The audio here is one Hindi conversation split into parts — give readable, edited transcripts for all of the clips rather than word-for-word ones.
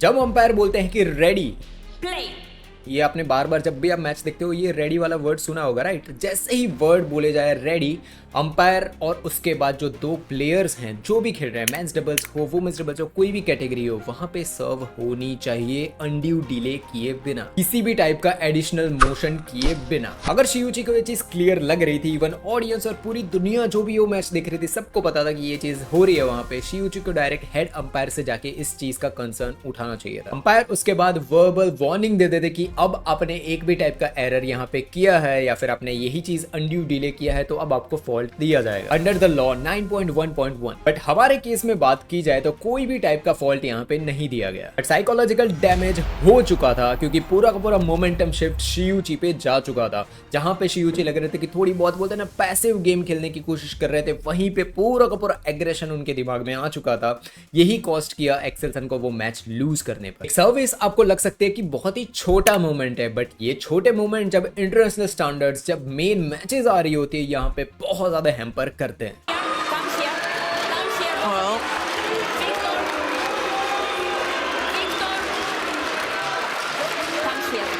जब अंपायर बोलते हैं कि रेडी, Play. ये आपने बार बार जब भी आप मैच देखते हो ये रेडी वाला वर्ड सुना होगा, राइट। जैसे ही वर्ड बोले जाए रेडी, अंपायर और उसके बाद जो दो प्लेयर्स हैं जो भी खेल रहे हैं, मेंस डबल्स हो वुमेन्स डबल्स हो, कोई भी कैटेगरी हो, वहां पे सर्व होनी चाहिए अनड्यू डिले किए बिना, किसी भी टाइप का एडिशनल मोशन किए बिना। अगर शियूची को ये चीज क्लियर लग रही थी, इवन ऑडियंस और पूरी दुनिया जो भी वो मैच देख रही थी सबको पता था कि ये चीज हो रही है, वहां पे शियूची को डायरेक्ट हेड अंपायर से जाके इस चीज का कंसर्न उठाना चाहिए था। अंपायर उसके बाद वर्बल वार्निंग दे देते कि अब आपने एक भी टाइप का एरर यहाँ पे किया है या फिर आपने यही चीज अनड्यू डिले किया है तो अब आपको फॉल्ट दिया जाएगा अंडर द लॉ 9.1.1। बट हमारे केस में बात की जाए तो कोई भी टाइप का फॉल्ट यहाँ पे नहीं दिया गया, बट साइकोलॉजिकल डैमेज हो चुका था क्योंकि पूरा का पूरा मोमेंटम शिफ्ट शियूची पे जा चुका था। जहां पे शियूची लग रहे थे कि थोड़ी बहुत बोलते ना पैसिव गेम खेलने की कोशिश कर रहे थे, वहीं पे पूरा का पूरा एग्रेशन उनके दिमाग में आ चुका था। यही कॉस्ट किया एक्सेल्सन को वो मैच लूज करने पर। सर्विस आपको लग सकते हैं कि बहुत ही छोटा मोमेंट है, बट ये छोटे मोमेंट जब इंटरनेशनल स्टैंडर्ड्स, जब मेन मैचेस आ रही होती है, यहाँ पे बहुत ज्यादा हैम्पर करते हैं। Comes here. Comes here. Well, Victor. Victor. Comes here.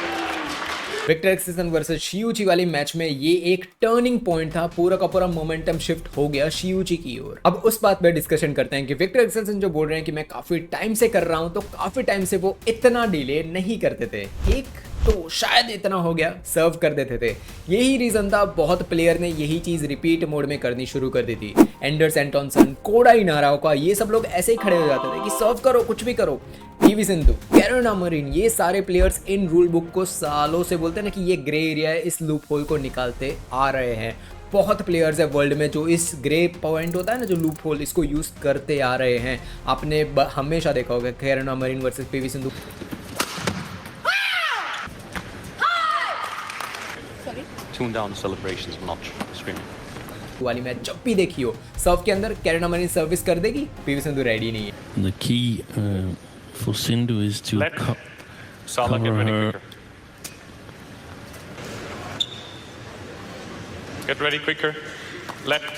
Victor Axelsen versus Shi Yuqi वाली मैच में ये एक टर्निंग पॉइंट था, पूरा का पूरा मोमेंटम शिफ्ट हो गया शियूची की ओर। अब उस बात पे डिस्कशन करते हैं कि विक्टर एक्सेल्सन जो बोल रहे हैं कि मैं काफी टाइम से कर रहा हूं, तो काफी टाइम से वो इतना डिले नहीं करते थे, एक तो शायद इतना हो गया सर्व कर देते थे। यही रीजन था, बहुत प्लेयर ने यही चीज रिपीट मोड में करनी शुरू कर दी थी। एंडर्स एंटोनसन, कोडाई नाराओका, ये सब लोग ऐसे ही खड़े हो जाते थे कि सर्व करो, कुछ भी करो। पीवी सिंधु, कैरोलिना मरीन, ये सारे प्लेयर्स इन रूल बुक को सालों से बोलते हैं ना कि ये ग्रे एरिया है, इस लूप होल को निकालते आ रहे हैं। बहुत प्लेयर्स है वर्ल्ड में जो इस ग्रे पॉइंट होता है ना, जो लूप होल, इसको यूज करते आ रहे हैं। आपने हमेशा देखा होगा Carolina marine versus PV Sindhu. Tune down celebrations, not screaming. वाली मैच जब भी देखी हो, सर्व के अंदर कैरोलिना मरीन सर्विस कर देगी, पीवी सिंधु रेडी नहीं है। The key for Sindhu is to Let Salah get cover ready her. quicker. Get ready quicker. Left.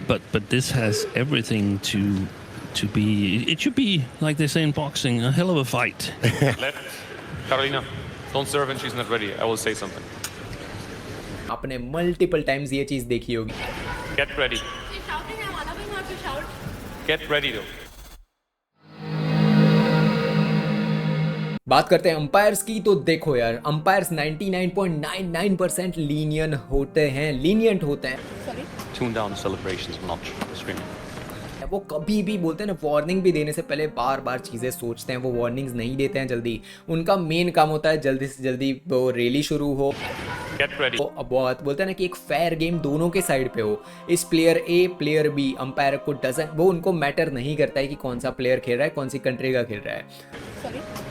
But this has everything to be. It should be like they say in boxing, a hell of a fight. Left. Carolina, don't serve when she's not ready. I will say something. आपने मल्टीपल टाइम्स ये चीज देखी होगी। Get ready. She's shouting. I'm allowing her to shout. Get ready though. बात करते हैं अंपायर्स की, तो देखो यार, अंपायर्स 99.99% लीनियंट होते हैं। Tune down celebrations, not screaming. वो कभी भी बोलते हैं ना, वार्निंग भी देने से पहले बार बार चीज़ें सोचते हैं, वो वार्निंग्स नहीं देते हैं जल्दी। उनका मेन काम होता है जल्दी से जल्दी वो रैली शुरू हो। Get ready. अब बहुत बोलते हैं ना कि एक फेयर गेम दोनों के साइड पे हो। इस player A player B, umpire को डजन, वो उनको मैटर नहीं करता है कि कौन सा प्लेयर खेल रहा है, कौन सी कंट्री का खेल रहा है।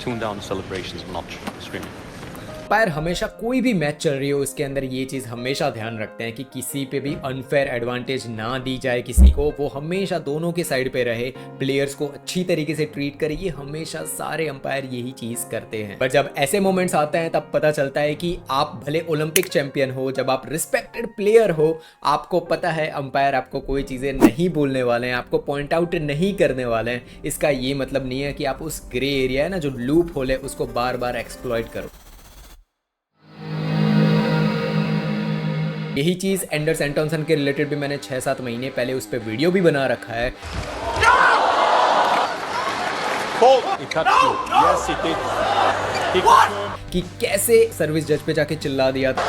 Tune down celebrations, not screaming. Umpire हमेशा कोई भी मैच चल रही हो उसके अंदर ये चीज़ हमेशा ध्यान रखते हैं कि किसी पे भी अनफेयर एडवांटेज ना दी जाए किसी को। वो हमेशा दोनों के साइड पे रहे, प्लेयर्स को अच्छी तरीके से ट्रीट करे। ये हमेशा सारे अंपायर यही चीज़ करते हैं। पर जब ऐसे मोमेंट्स आते हैं तब पता चलता है कि आप भले ओलंपिक चैंपियन हो, जब आप रिस्पेक्टेड प्लेयर हो, आपको पता है अंपायर आपको कोई चीज़ें नहीं बोलने वाले हैं, आपको पॉइंट आउट नहीं करने वाले हैं। इसका ये मतलब नहीं है कि आप उस ग्रे एरिया है ना, जो लूप होल है, उसको बार बार एक्सप्लॉइट करो। यही चीज़ एंडर्स एंटोनसन के रिलेटेड भी मैंने 6-7 महीने पहले उस पर वीडियो भी बना रखा है। कि कैसे सर्विस जज पे जाके चिल्ला दिया था,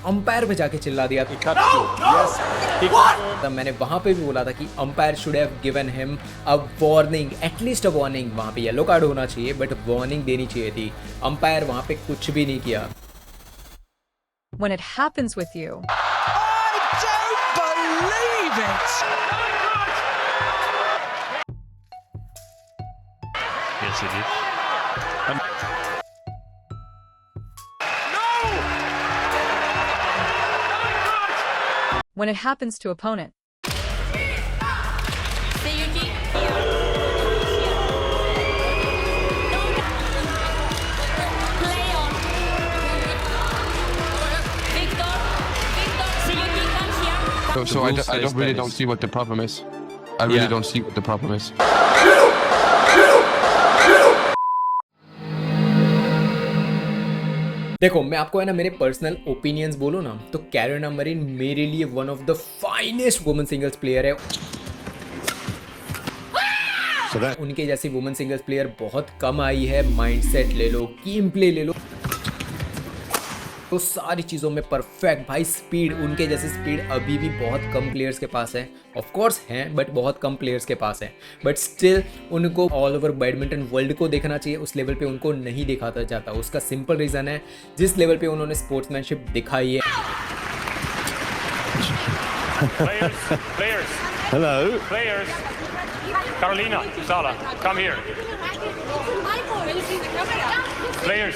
अंपायर पे जाके चिल्ला दिया था। तब मैंने वहां पे भी बोला था कि umpire should have given him a warning, at least a warning. वहां पे येलो कार्ड होना चाहिए, बट वार्निंग देनी चाहिए थी। अंपायर वहां पे कुछ भी नहीं किया। When it happens with you, I don't believe it! Yes, it is. when it happens to opponent, Seyuki. Play on. Victor. Seyuki comes here. So I don't really don't see what the problem is. I really don't see what the problem is. देखो मैं आपको है ना मेरे पर्सनल ओपिनियंस बोलो ना तो कैरोलिना मरीन मेरे लिए one of the finest women singles player है। उनके जैसी वुमेन सिंगल्स प्लेयर बहुत कम आई है। माइंडसेट ले लो, गेम प्ले ले लो, तो सारी चीज़ों में परफेक्ट भाई। स्पीड, उनके जैसे स्पीड अभी भी बहुत कम प्लेयर्स के पास है। ऑफ कोर्स हैं बट बहुत कम प्लेयर्स के पास है। बट स्टिल उनको ऑल ओवर बैडमिंटन वर्ल्ड को देखना चाहिए, उस लेवल पे उनको नहीं दिखाता जाता। उसका सिंपल रीज़न है जिस लेवल पे उन्होंने स्पोर्ट्समैनशिप दिखाई है। Players. Hello. Players. Carolina, Sala, come here. Players.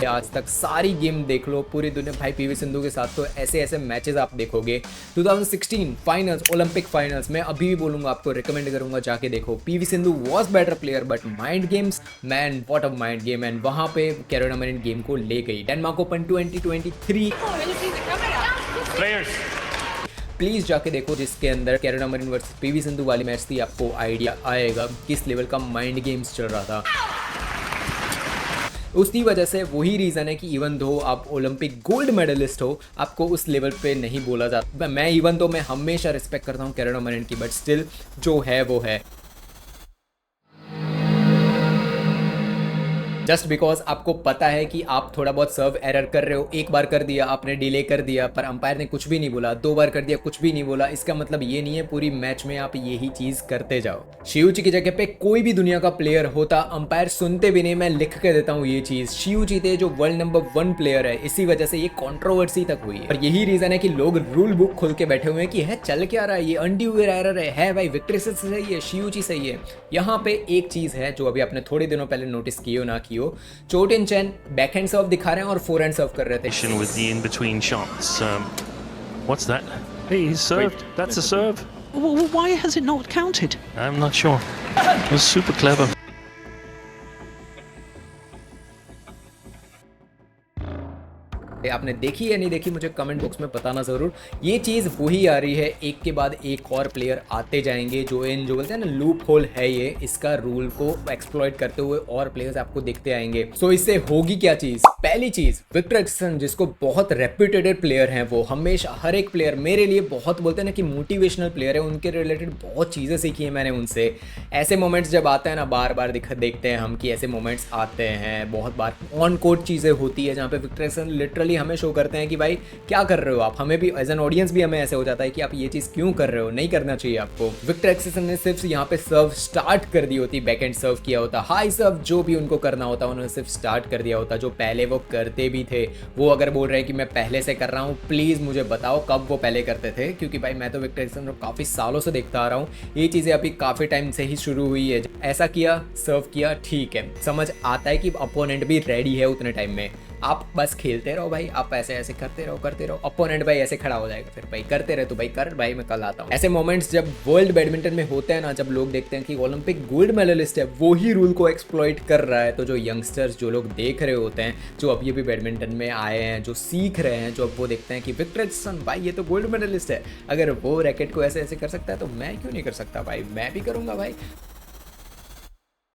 आज तक सारी गेम देख लो पूरी दुनिया भाई पीवी सिंधु के साथ, तो ऐसे ऐसे मैचेस आप देखोगे। 2016 फाइनल्स, ओलंपिक फाइनल्स, मैं अभी भी बोलूंगा आपको, रिकमेंड करूंगा जाके देखो। PV Sindhu was better player but mind games, man what a mind game. And वहां पे कैरोलिना मरीन गेम को ले गई। Denmark open 2023 Players. प्लीज जाके देखो, जिसके अंदर Carolina marine versus PV Sindhu वाली मैच थी। आपको आइडिया आएगा किस लेवल का माइंड गेम्स चल रहा था। उसकी वजह से वही रीज़न है कि इवन दो आप ओलंपिक गोल्ड मेडलिस्ट हो, आपको उस लेवल पे नहीं बोला जाता। मैं हमेशा रिस्पेक्ट करता हूँ कैरोलिना मरीन की, बट स्टिल जो है वो है। जस्ट बिकॉज आपको पता है कि आप थोड़ा बहुत सर्व एरर कर रहे हो, एक बार कर दिया आपने, डिले कर दिया, पर अंपायर ने कुछ भी नहीं बोला, 2 बार कर दिया कुछ भी नहीं बोला, इसका मतलब ये नहीं है पूरी मैच में आप यही चीज करते जाओ। शिवजी की जगह पे कोई भी दुनिया का प्लेयर होता, अंपायर सुनते भी नहीं, मैं लिख के देता हूँ ये चीज। शिवजी थे जो वर्ल्ड नंबर 1 प्लेयर है, इसी वजह से ये कॉन्ट्रोवर्सी तक हुई है। और यही रीजन है कि लोग रूल बुक खोल के बैठे हुए हैं कि है चल क्या रहा है, ये अनड्यू एरर है भाई, विक्ट्री से सही है, शिवजी सही है। यहाँ पे एक चीज है जो अभी आपने थोड़े दिनों पहले नोटिस किए हो ना किए, चोटिन चैन बैकहैंड सर्व दिखा रहे हैं और फोरहैंड सर्व कर रहे थे। With the in-between shots. What's that? He's served. That's a serve. Well, why has it not counted? I'm not sure. It was super clever. आपने देखी या नहीं देखी मुझे कमेंट बॉक्स में बताना जरूर। ये चीज वही आ रही है, एक के बाद एक और प्लेयर आते जाएंगे जो बोलते हैं ना लूप होल है ये, इसका रूल को एक्सप्लॉइट करते हुए और प्लेयर्स आपको दिखते आएंगे। सो इससे होगी क्या चीज, पहली चीज विक्टर एक्सन जिसको बहुत रेप्यूटेड प्लेयर हैं, वो हमेशा हर एक प्लेयर मेरे लिए बहुत बोलते हैं ना कि मोटिवेशनल प्लेयर है, उनके रिलेटेड बहुत चीजें सीखी है मैंने उनसे। ऐसे मोमेंट्स जब आते हैं ना बार बार देखते हैं हम कि ऐसे मोमेंट्स आते हैं, बहुत बार ऑन कोर्ट चीजें होती है जहाँ पे विक्टर एक्सन लिटरली हमें शो करते हैं कि भाई क्या कर रहे हो आप। हमें भी एज एन ऑडियंस भी हमें ऐसे हो जाता है कि आप ये चीज क्यों कर रहे हो, नहीं करना चाहिए आपको। विक्टर एक्सन ने सिर्फ यहाँ पे सर्व स्टार्ट कर दी होती, बैकएंड सर्व किया होता, हाई सर्व जो भी उनको करना होता उन्होंने सिर्फ स्टार्ट कर दिया होता। जो पहले वो करते भी थे, वो अगर बोल रहे हैं कि मैं पहले से कर रहा हूँ, प्लीज मुझे बताओ कब वो पहले करते थे, क्योंकि भाई मैं तो विक्टर एक्सन को काफी सालों से देखता आ रहा हूँ। ये चीजें अभी काफी टाइम से ही शुरू हुई है। ऐसा किया, सर्व किया, ठीक है, समझ आता है कि अपोनेंट भी रेडी है उतने टाइम में, आप बस खेलते रहो भाई, आप ऐसे ऐसे करते रहो। अपोनेंट भाई ऐसे खड़ा हो जाएगा, फिर भाई करते रहे तो भाई कर भाई मैं कल आता हूँ। ऐसे मोमेंट्स जब वर्ल्ड बैडमिंटन में होते हैं ना, जब लोग देखते हैं कि ओलंपिक गोल्ड मेडलिस्ट है वो ही रूल को एक्सप्लॉइट कर रहा है, तो जो यंगस्टर्स जो लोग देख रहे होते हैं, जो अभी अभी बैडमिंटन में आए हैं, जो सीख रहे हैं, जो अब वो देखते हैं कि विक्टर एक्सन भाई ये तो गोल्ड मेडलिस्ट है, अगर वो रैकेट को ऐसे ऐसे कर सकता है तो मैं क्यों नहीं कर सकता भाई, मैं भी करूँगा भाई।